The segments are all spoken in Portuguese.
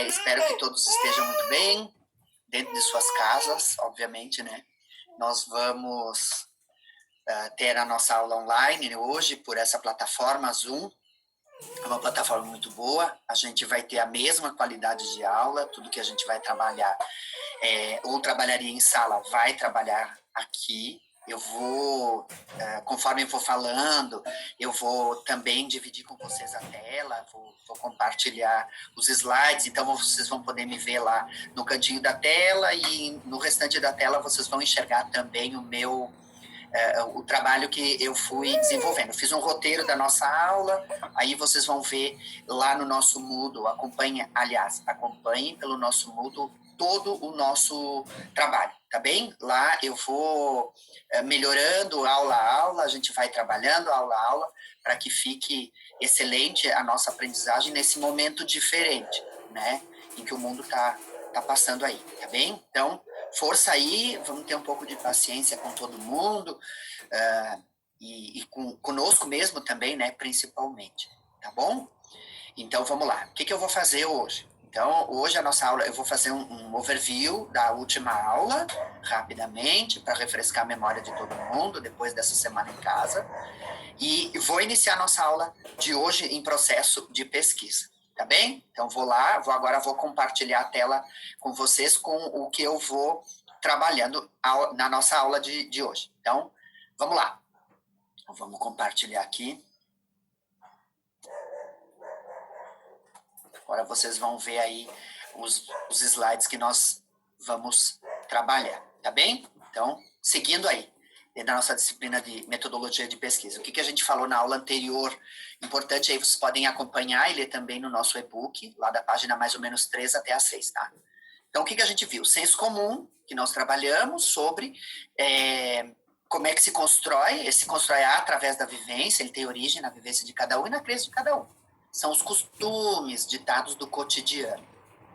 Espero que todos estejam muito bem, dentro de suas casas, obviamente, né? Nós vamos ter a nossa aula online hoje por essa plataforma Zoom. É uma plataforma muito boa, a gente vai ter a mesma qualidade de aula, tudo que a gente vai trabalhar, ou trabalharia em sala, vai trabalhar aqui. Eu vou, conforme eu for falando, eu vou também dividir com vocês a tela, vou compartilhar os slides, então vocês vão poder me ver lá no cantinho da tela e no restante da tela vocês vão enxergar também o trabalho que eu fui desenvolvendo. Eu fiz um roteiro da nossa aula, aí vocês vão ver lá no nosso Moodle, acompanhem pelo nosso Moodle todo o nosso trabalho, tá bem? Lá eu vou melhorando aula a aula, a gente vai trabalhando aula a aula, para que fique excelente a nossa aprendizagem nesse momento diferente, né? Em que o mundo tá passando aí, tá bem? Então, força aí, vamos ter um pouco de paciência com todo mundo, e conosco mesmo também, né, principalmente, tá bom? Então, vamos lá. O que eu vou fazer hoje? Então, hoje a nossa aula, eu vou fazer um overview da última aula, rapidamente, para refrescar a memória de todo mundo, depois dessa semana em casa, e vou iniciar a nossa aula de hoje em processo de pesquisa. Tá bem? Então, agora vou compartilhar a tela com vocês com o que eu vou trabalhando na nossa aula de hoje. Então, vamos lá. Vamos compartilhar aqui. Agora vocês vão ver aí os slides que nós vamos trabalhar, tá bem? Então, seguindo aí, dentro da nossa disciplina de metodologia de pesquisa. O que a gente falou na aula anterior, importante aí, vocês podem acompanhar e ler também no nosso e-book, lá da página mais ou menos 3 até a 6, tá? Então, o que a gente viu? Senso comum, que nós trabalhamos sobre como é que se constrói através da vivência, ele tem origem na vivência de cada um e na crença de cada um. São os costumes ditados do cotidiano,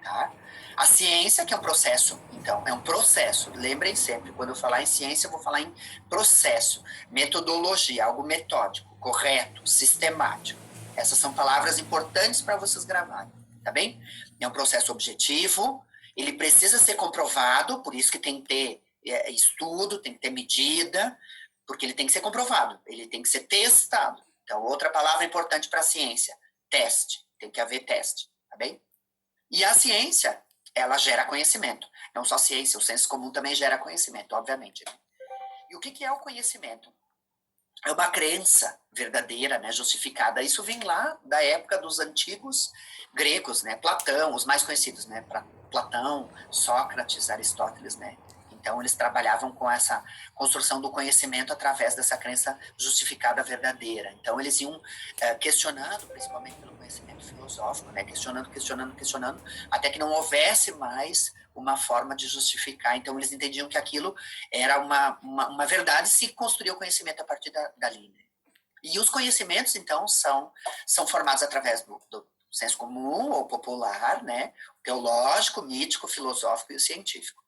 tá? A ciência, que é um processo, então, é um processo. Lembrem sempre, quando eu falar em ciência, eu vou falar em processo, metodologia, algo metódico, correto, sistemático. Essas são palavras importantes para vocês gravarem, tá bem? É um processo objetivo, ele precisa ser comprovado, por isso que tem que ter estudo, tem que ter medida, porque ele tem que ser comprovado, ele tem que ser testado. Então, outra palavra importante para a ciência, teste, tem que haver teste, tá bem? E a ciência, ela gera conhecimento. Não só a ciência, o senso comum também gera conhecimento, obviamente. E o que é o conhecimento? É uma crença verdadeira, né, justificada. Isso vem lá da época dos antigos gregos, né? Platão, os mais conhecidos, né? Platão, Sócrates, Aristóteles, né? Então, eles trabalhavam com essa construção do conhecimento através dessa crença justificada verdadeira. Então, eles iam questionando, principalmente pelo conhecimento filosófico, né? Questionando, até que não houvesse mais uma forma de justificar. Então, eles entendiam que aquilo era uma verdade, se construía o conhecimento a partir dali. Né? E os conhecimentos, então, são formados através do senso comum ou popular, né? Teológico, mítico, filosófico e o científico.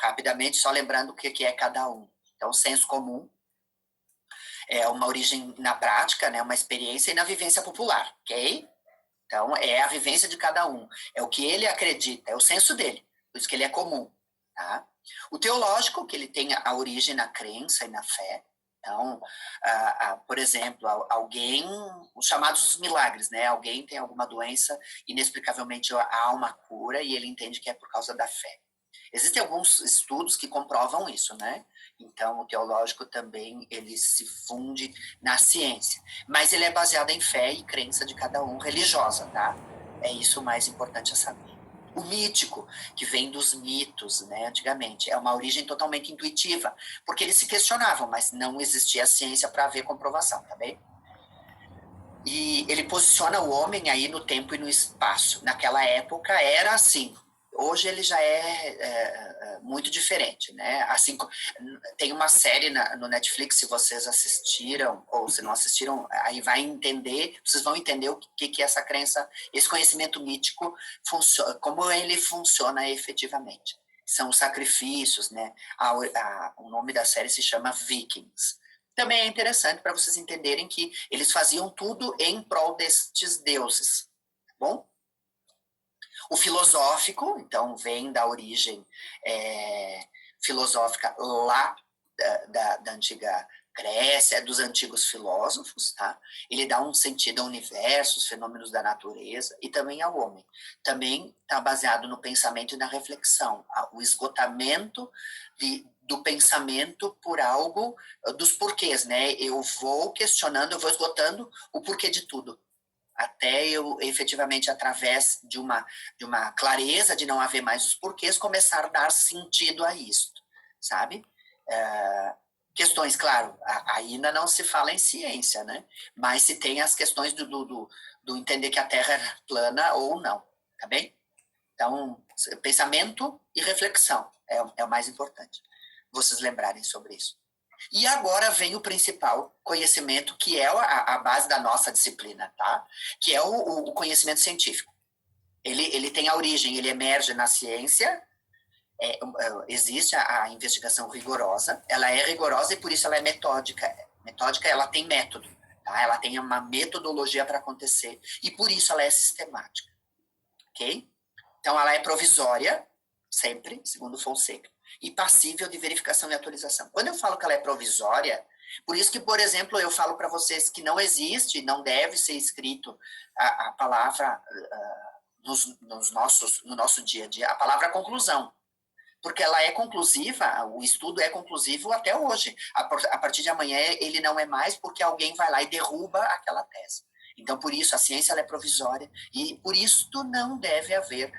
Rapidamente, só lembrando o que é cada um. Então, o senso comum é uma origem na prática, né? Uma experiência e na vivência popular, ok? Então, é a vivência de cada um. É o que ele acredita, é o senso dele. Por isso que ele é comum, tá? O teológico, que ele tem a origem na crença e na fé. Então, por exemplo, alguém, os chamados milagres, né? Alguém tem alguma doença, inexplicavelmente há uma cura e ele entende que é por causa da fé. Existem alguns estudos que comprovam isso, né? Então, o teológico também, ele se funde na ciência. Mas ele é baseado em fé e crença de cada um, religiosa, tá? É isso o mais importante a saber. O mítico, que vem dos mitos, né, antigamente, é uma origem totalmente intuitiva, porque eles se questionavam, mas não existia ciência para haver comprovação, tá bem? E ele posiciona o homem aí no tempo e no espaço. Naquela época era assim. Hoje ele já é muito diferente, né? Assim, tem uma série no Netflix, se vocês assistiram, ou se não assistiram, aí vocês vão entender o que é essa crença, esse conhecimento mítico, como ele funciona efetivamente. São os sacrifícios, né? O nome da série se chama Vikings. Também é interessante para vocês entenderem que eles faziam tudo em prol destes deuses, tá bom? O filosófico, então, vem da origem filosófica lá da antiga Grécia, dos antigos filósofos, tá? Ele dá um sentido ao universo, os fenômenos da natureza e também ao homem. Também está baseado no pensamento e na reflexão, o esgotamento do pensamento por algo, dos porquês, né? Eu vou questionando, eu vou esgotando o porquê de tudo, até eu, efetivamente, através de uma clareza de não haver mais os porquês, começar a dar sentido a isso, sabe? Questões, claro, ainda não se fala em ciência, né? Mas se tem as questões do entender que a Terra é plana ou não, tá bem? Então, pensamento e reflexão é o mais importante, vocês lembrarem sobre isso. E agora vem o principal conhecimento, que é a base da nossa disciplina, tá? Que é o conhecimento científico. Ele tem a origem, ele emerge na ciência, existe a investigação rigorosa, ela é rigorosa e por isso ela é metódica. Metódica, ela tem método, tá? Ela tem uma metodologia para acontecer e por isso ela é sistemática, ok? Então ela é provisória, sempre, segundo Fonseca, e passível de verificação e atualização. Quando eu falo que ela é provisória, por isso que, por exemplo, eu falo para vocês que não existe, não deve ser escrito a palavra no nosso dia a dia, a palavra conclusão, porque ela é conclusiva, o estudo é conclusivo até hoje. A partir de amanhã ele não é mais porque alguém vai lá e derruba aquela tese. Então, por isso, a ciência ela é provisória e por isso não deve haver,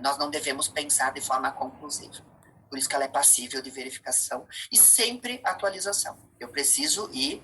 nós não devemos pensar de forma conclusiva. Por isso que ela é passível de verificação e sempre atualização. Eu preciso ir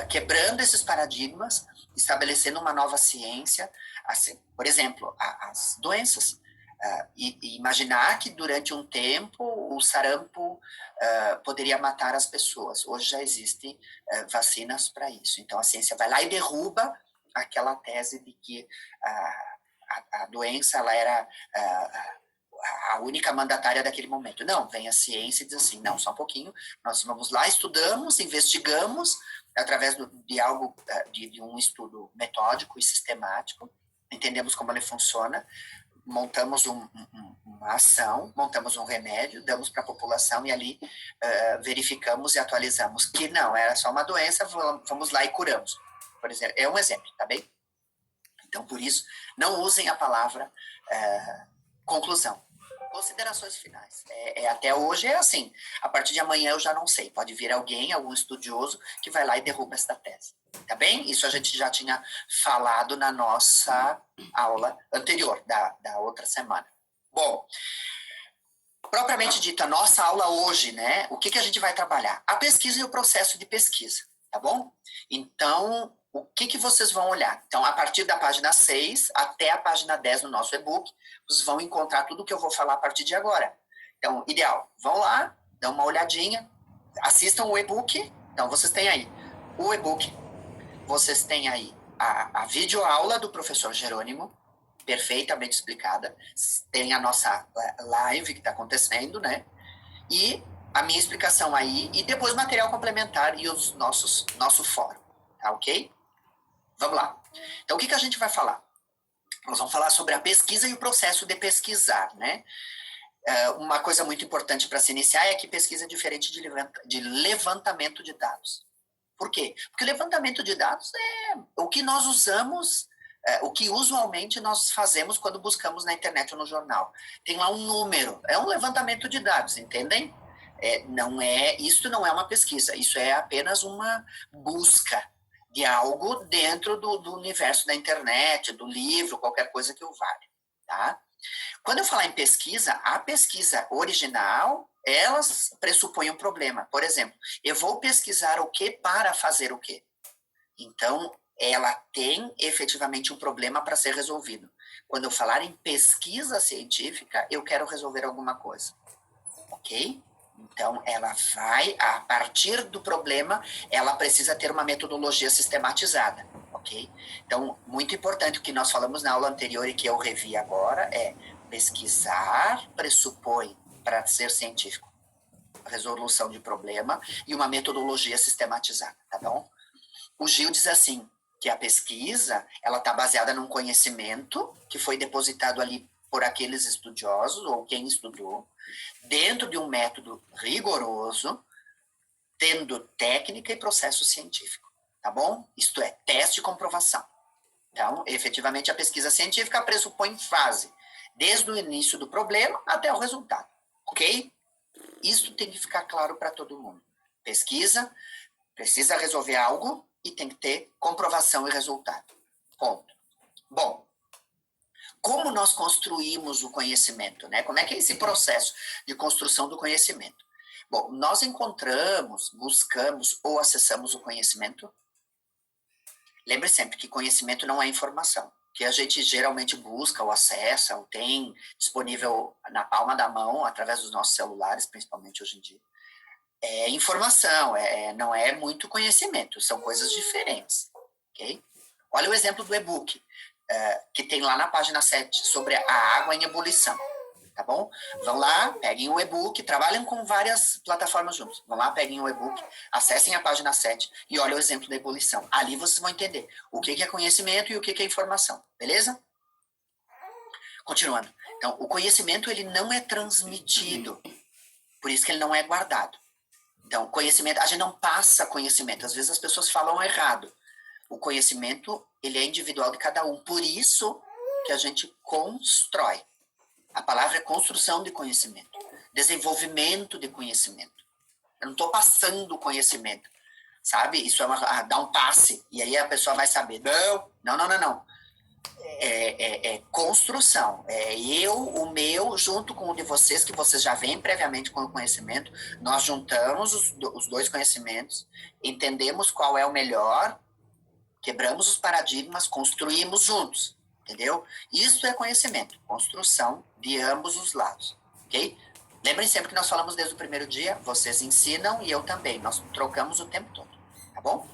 quebrando esses paradigmas, estabelecendo uma nova ciência. Assim, por exemplo, as doenças. E imaginar que durante um tempo o sarampo poderia matar as pessoas. Hoje já existem vacinas para isso. Então a ciência vai lá e derruba aquela tese de que a doença ela era a única mandatária daquele momento. Não, vem a ciência e diz assim, não, só um pouquinho, nós vamos lá, estudamos, investigamos, através de um estudo metódico e sistemático, entendemos como ele funciona, montamos uma ação, montamos um remédio, damos para a população e ali verificamos e atualizamos que não, era só uma doença, vamos lá e curamos. Por exemplo, é um exemplo, tá bem? Então, por isso, não usem a palavra conclusão. Considerações finais. Até hoje é assim. A partir de amanhã eu já não sei. Pode vir alguém, algum estudioso, que vai lá e derruba esta tese. Tá bem? Isso a gente já tinha falado na nossa aula anterior, da outra semana. Bom, propriamente dito, a nossa aula hoje, né? O que a gente vai trabalhar? A pesquisa e o processo de pesquisa, tá bom? Então, o que vocês vão olhar? Então, a partir da página 6 até a página 10 no nosso e-book, vocês vão encontrar tudo que eu vou falar a partir de agora. Então, ideal, vão lá, dão uma olhadinha, assistam o e-book. Então, vocês têm aí o e-book, vocês têm aí a videoaula do professor Jerônimo, perfeitamente explicada, tem a nossa live que está acontecendo, né? E a minha explicação aí, e depois material complementar e os nosso fórum, tá ok? Vamos lá. Então, o que a gente vai falar? Nós vamos falar sobre a pesquisa e o processo de pesquisar, né? Uma coisa muito importante para se iniciar é que pesquisa é diferente de levantamento de dados. Por quê? Porque levantamento de dados é o que nós usamos, o que usualmente nós fazemos quando buscamos na internet ou no jornal. Tem lá um número, é um levantamento de dados, entendem? Isso não é uma pesquisa, isso é apenas uma busca de algo dentro do universo da internet, do livro, qualquer coisa que o valha, tá? Quando eu falar em pesquisa, a pesquisa original, elas pressupõem um problema. Por exemplo, eu vou pesquisar o que para fazer o quê? Então, ela tem efetivamente um problema para ser resolvido. Quando eu falar em pesquisa científica, eu quero resolver alguma coisa, ok? Então, ela vai, a partir do problema, ela precisa ter uma metodologia sistematizada, ok? Então, muito importante o que nós falamos na aula anterior e que eu revi agora é pesquisar pressupõe, para ser científico, resolução de problema e uma metodologia sistematizada, tá bom? O Gil diz assim, que a pesquisa, ela está baseada num conhecimento que foi depositado ali por aqueles estudiosos ou quem estudou, dentro de um método rigoroso, tendo técnica e processo científico, tá bom? Isto é, teste e comprovação. Então, efetivamente, a pesquisa científica pressupõe fase, desde o início do problema até o resultado, ok? Isso tem que ficar claro para todo mundo. Pesquisa, precisa resolver algo e tem que ter comprovação e resultado. Ponto. Bom, como nós construímos o conhecimento, né? Como é que é esse processo de construção do conhecimento? Bom, nós encontramos, buscamos ou acessamos o conhecimento. Lembre sempre que conhecimento não é informação. O que a gente geralmente busca ou acessa ou tem disponível na palma da mão, através dos nossos celulares, principalmente hoje em dia, é informação, não é muito conhecimento, são coisas diferentes. Okay? Olha o exemplo do e-book, que tem lá na página 7, sobre a água em ebulição. Tá bom? Vão lá, peguem o e-book, trabalhem com várias plataformas juntos. Vão lá, peguem o e-book, acessem a página 7 e olhem o exemplo da ebulição. Ali vocês vão entender o que é conhecimento e o que é informação. Beleza? Continuando. Então, o conhecimento ele não é transmitido, por isso que ele não é guardado. Então, conhecimento, a gente não passa conhecimento. Às vezes as pessoas falam errado. O conhecimento, ele é individual de cada um. Por isso que a gente constrói. A palavra é construção de conhecimento, desenvolvimento de conhecimento. Eu não estou passando conhecimento, sabe? Isso é dar um passe, e aí a pessoa vai saber. Não. É construção. É o meu, junto com o de vocês, que vocês já vêm previamente com o conhecimento. Nós juntamos os dois conhecimentos, entendemos qual é o melhor, quebramos os paradigmas, construímos juntos. Entendeu? Isso é conhecimento, construção de ambos os lados, ok? Lembrem sempre que nós falamos desde o primeiro dia, vocês ensinam e eu também, nós trocamos o tempo todo, tá bom?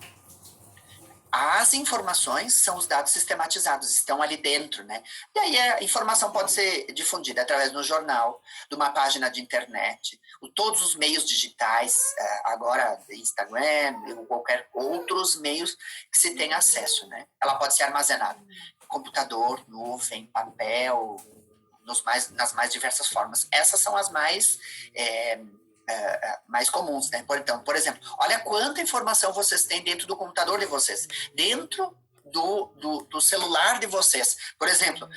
As informações são os dados sistematizados, estão ali dentro, né? E aí a informação pode ser difundida através do jornal, de uma página de internet, todos os meios digitais, agora Instagram, ou qualquer outros meios que se tem acesso, né? Ela pode ser armazenada computador, nuvem, papel, nas mais diversas formas. Essas são as mais comuns, né? Então, por exemplo, olha quanta informação vocês têm dentro do computador de vocês, dentro do celular de vocês. Por exemplo,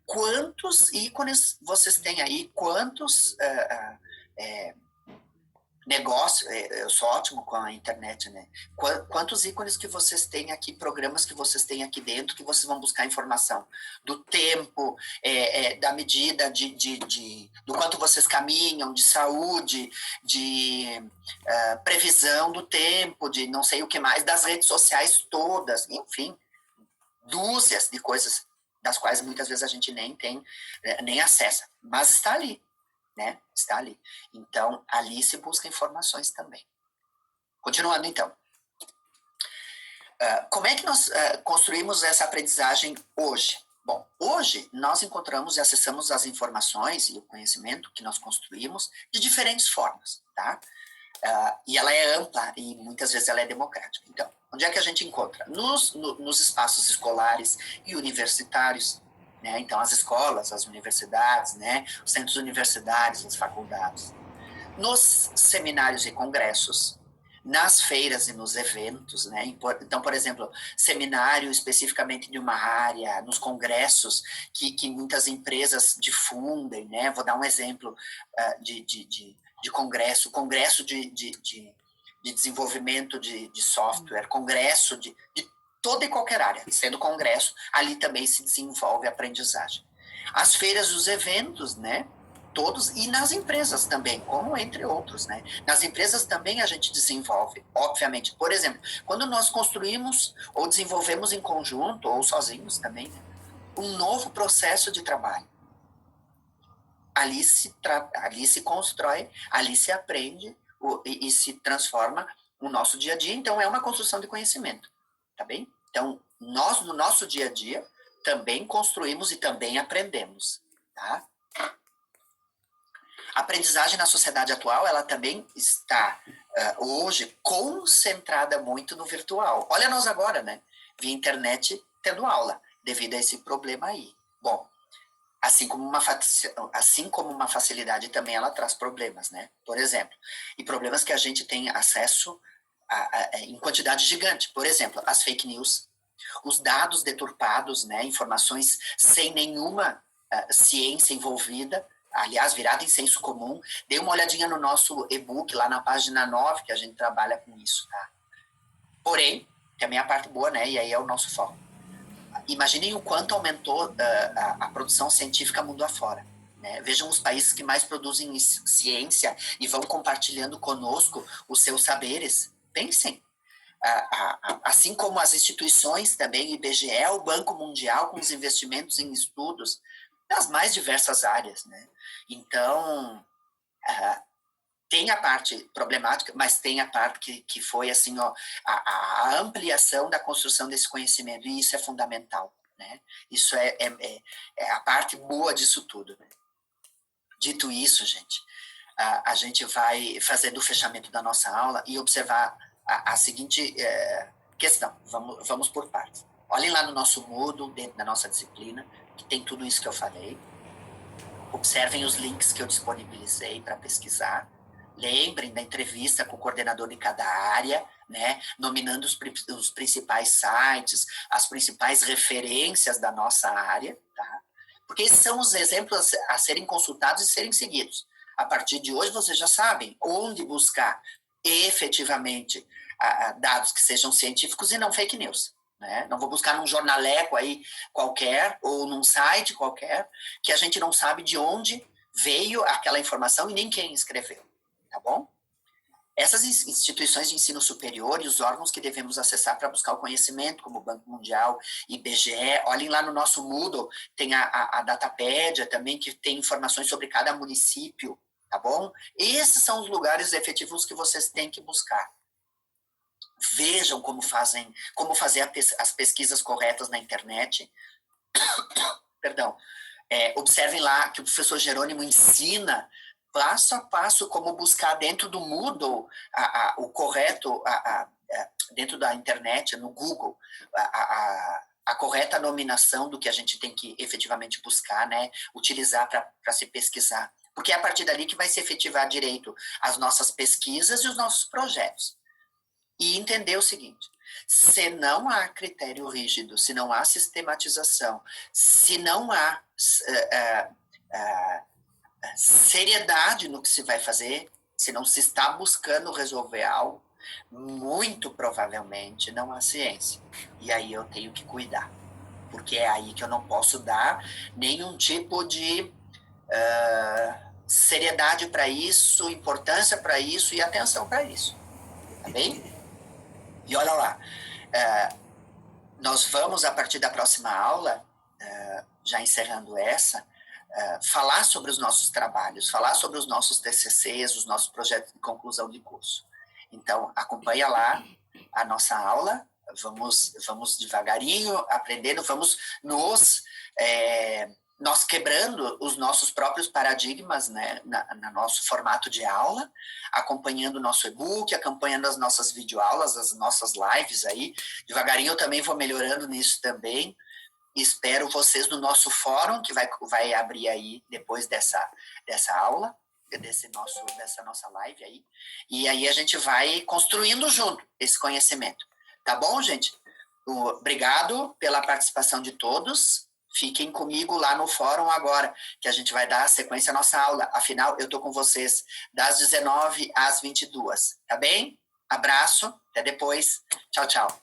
quantos ícones vocês têm aí, quantos negócio, eu sou ótimo com a internet, né? Quantos ícones que vocês têm aqui, programas que vocês têm aqui dentro, que vocês vão buscar informação do tempo, da medida do quanto vocês caminham, de saúde, de previsão do tempo, de não sei o que mais, das redes sociais todas, enfim, dúzias de coisas das quais muitas vezes a gente nem tem, nem acessa, mas está ali. Né? Está ali. Então, ali se busca informações também. Continuando, então. Como é que nós construímos essa aprendizagem hoje? Bom, hoje nós encontramos e acessamos as informações e o conhecimento que nós construímos de diferentes formas, tá? E ela é ampla e muitas vezes ela é democrática. Então, onde é que a gente encontra? Nos espaços escolares e universitários, né? Então, as escolas, as universidades, né? Os centros universitários, as faculdades. Nos seminários e congressos, nas feiras e nos eventos, né? Então, por exemplo, seminário especificamente de uma área, nos congressos que muitas empresas difundem, né? Vou dar um exemplo de congresso de desenvolvimento de software, congresso de toda e qualquer área, sendo congresso, ali também se desenvolve a aprendizagem. As feiras, os eventos, né? Todos, e nas empresas também, como entre outros, né? Nas empresas também a gente desenvolve, obviamente. Por exemplo, quando nós construímos ou desenvolvemos em conjunto, ou sozinhos também, né? Um novo processo de trabalho. Ali se constrói, ali se aprende e se transforma o nosso dia a dia. Então, é uma construção de conhecimento, tá bem? Então, nós, no nosso dia a dia, também construímos e também aprendemos, tá? A aprendizagem na sociedade atual, ela também está, hoje, concentrada muito no virtual. Olha nós agora, né? Via internet tendo aula, devido a esse problema aí. Bom, Assim como uma facilidade também ela traz problemas, né? Por exemplo, e problemas que a gente tem acesso em quantidade gigante. Por exemplo, as fake news, os dados deturpados, né? Informações sem nenhuma ciência envolvida, aliás, virada em senso comum. Dê uma olhadinha no nosso e-book, lá na página 9, que a gente trabalha com isso, tá? Porém, também a parte boa, né? E aí é o nosso foco. Imaginem o quanto aumentou a produção científica mundo afora. Né? Vejam os países que mais produzem ciência e vão compartilhando conosco os seus saberes. Pensem. Assim como as instituições também, IBGE, o Banco Mundial, com os investimentos em estudos das mais diversas áreas. Né? Então, tem a parte problemática, mas tem a parte que foi assim, ó, a ampliação da construção desse conhecimento, e isso é fundamental. Né? Isso é a parte boa disso tudo. Né? Dito isso, gente, a gente vai fazendo o fechamento da nossa aula e observar a seguinte questão. Vamos por partes. Olhem lá no nosso Moodle, dentro da nossa disciplina, que tem tudo isso que eu falei. Observem os links que eu disponibilizei para pesquisar. Lembrem da entrevista com o coordenador de cada área, né, nominando os principais sites, as principais referências da nossa área, tá? Porque esses são os exemplos a serem consultados e serem seguidos. A partir de hoje, vocês já sabem onde buscar efetivamente dados que sejam científicos e não fake news. Né? Não vou buscar num jornaleco aí qualquer ou num site qualquer que a gente não sabe de onde veio aquela informação e nem quem escreveu. Tá bom? Essas instituições de ensino superior e os órgãos que devemos acessar para buscar o conhecimento, como o Banco Mundial, IBGE, olhem lá no nosso Moodle, tem a Datapédia também, que tem informações sobre cada município, tá bom? Esses são os lugares efetivos que vocês têm que buscar. Vejam como fazer as pesquisas corretas na internet. Perdão. Observem lá que o professor Jerônimo ensina passo a passo como buscar dentro do Moodle o correto, dentro da internet, no Google, a correta nominação do que a gente tem que efetivamente buscar, né? Utilizar para se pesquisar. Porque é a partir dali que vai se efetivar direito as nossas pesquisas e os nossos projetos. E entender o seguinte: se não há critério rígido, se não há sistematização, se não há seriedade no que se vai fazer, se não se está buscando resolver algo, muito provavelmente não há ciência. E aí eu tenho que cuidar, porque é aí que eu não posso dar nenhum tipo de seriedade para isso, importância para isso e atenção para isso. Tá bem? E olha lá, nós vamos, a partir da próxima aula, já encerrando essa, falar sobre os nossos trabalhos, falar sobre os nossos TCCs, os nossos projetos de conclusão de curso. Então, acompanha lá a nossa aula, vamos devagarinho aprendendo, vamos nós quebrando os nossos próprios paradigmas, né, no nosso formato de aula, acompanhando o nosso e-book, acompanhando as nossas videoaulas, as nossas lives aí. Devagarinho eu também vou melhorando nisso também. Espero vocês no nosso fórum, que vai abrir aí depois dessa aula, dessa nossa live aí. E aí a gente vai construindo junto esse conhecimento. Tá bom, gente? Obrigado pela participação de todos. Fiquem comigo lá no fórum agora, que a gente vai dar sequência à nossa aula. Afinal, eu estou com vocês das 19 às 22. Tá bem? Abraço, até depois. Tchau, tchau.